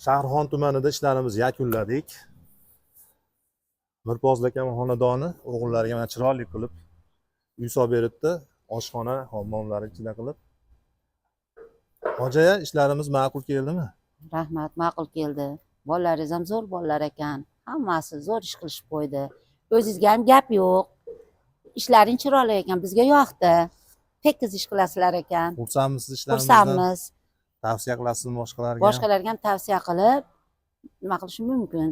Shahrixon tumanida ishlarimizni yakunladik. Mirpozli aka xonadoni o'g'illariga mana chiroyli qilib uy solib beribdi. Oshxona, hammomlari ichida qilib. Hoji aka, ishlarimiz ma'qul keldimi? Rahmat, ma'qul keldi. Bolalaringiz ham zo'r bolalar ekan. Hammasi zo'r ish qilishib qo'ydi. O'zingizga ham gap yo'q. Ishlaring chiroyli ekan, bizga yoqdi. Tekis ish qilasizlar ekan. Xursandmisiz ishlarimizdan? Xursandmiz. Tavsiya qilasizmi boshqalarga? Boshqalarga ham tavsiya qilib, nima qilish mumkin?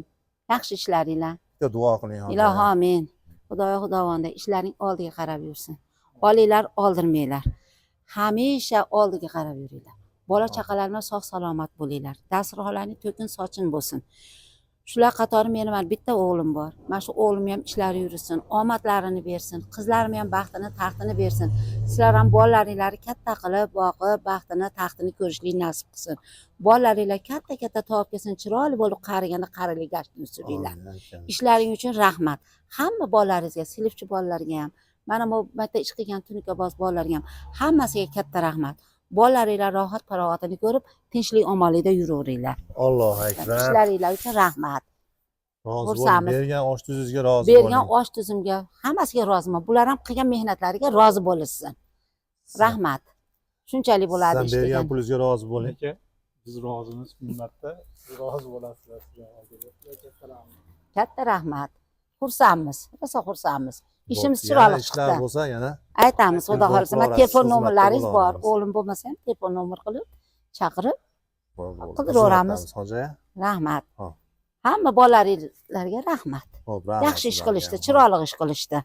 Yaxshi ishlaringlar. Bitta duo qiling hozir. Ilohi amin. Xudoyo xudovonda ishlaring oldiga qarab yursin. Olinglar, oldirmanglar. Hamisha oldiga qarab yuringlar. Bola chaqalarga sog' salomat bo'linglar. Dasturxonlaring to'kin sochin bo'lsin. Shular qatori mening ham bitta o'g'lim bor. Mana shu o'g'lim ham ishlari yursin, omadlarini bersin, qizlarim ham baxtini, taxtini bersin. Sizlar ham bolalaringlarni katta qilib, boqib, baxtini, taxtini ko'rishlik nasib qilsin. Bolalaringlar katta-katta topib kelsin, chiroyli bo'lib qariganda qarilik gashtini suringlar. Ishlaring uchun rahmat. Hamma bolalaringizga, silifchi bolalarga ham, mana bu yerda ish qilgan tunikaboz bolalarga ham hammasiga katta rahmat. Bolalaringlar rohat farohatini ko'rib, tinchlik omonlikda yuraveringlar. Allohu akbar. Ishlaringlar uchun rahmat. Rozi bo'ling. Xursandmiz. Bergan osh tuzingizga rozi bo'ling. Bergan osh tuzimga hammasiga roziman. Bular ham qilgan mehnatlariga rozi bo'lishsin. Rahmat. Shunchalik bo'ladi Sizdan ish bergan degan. pulingizga rozi bo'ling. Aka, biz rozimiz minnatda, siz rozi bo'lasizlar. Katta rahmat. Xursandmiz. Rosa xursandmiz. Ishimiz Yana chiroyli ishlar chiqdi. bo'lsa yana Aytamiz, xudo Telefon xohlasa. qilib Telefon olasiz, nomerlaringiz xizmatda bor. bo'la O'g'lim bo'lmasa ham telefon nomer qilib chaqirib qildiramiz. Hoji aka. rahmat. Hop. Hamma bolalaringlarga rahmat. Xo'p, Yaxshi ish sizlarga qilishdi, ham. chiroyli ish qilishdi.